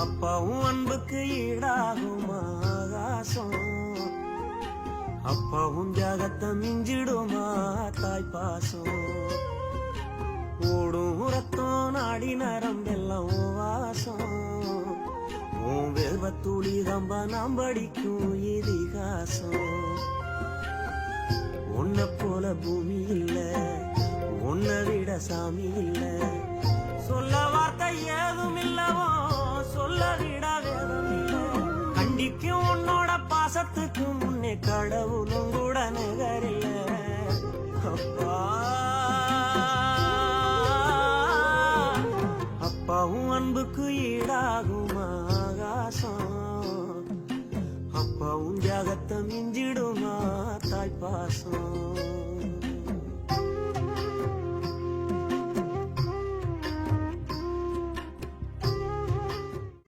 அப்பாவும் அன்புக்கு ஈடாகுமா ஆகாசம், அப்பாவும் தியாகத்தை மிஞ்சிடுமா தாய் பாசம். ஓடும் ரத்தம் நாடி நரம்பெல்லாம் வாசம், உன் வெல்வத்துளி தம்ப நாம் படிக்கும் இதிகாசம். உன்னை போல பூமி இல்ல, உன்னை விட சாமி இல்ல, சொல்ல வார்த்தை ஏதும் இல்லவோ சொல்ல விட வேதம் இல்ல. கண்டிக்கும் உன்னோட பாசத்துக்கு முன்னே கடவுளும் கூட நகரில்ல. அப்பா அப்பாவும் அன்புக்கு ஈடாகும் ஆகாசம், அப்பாவும் தியாகத்தை மிஞ்சிடுமா தாய் பாசம்.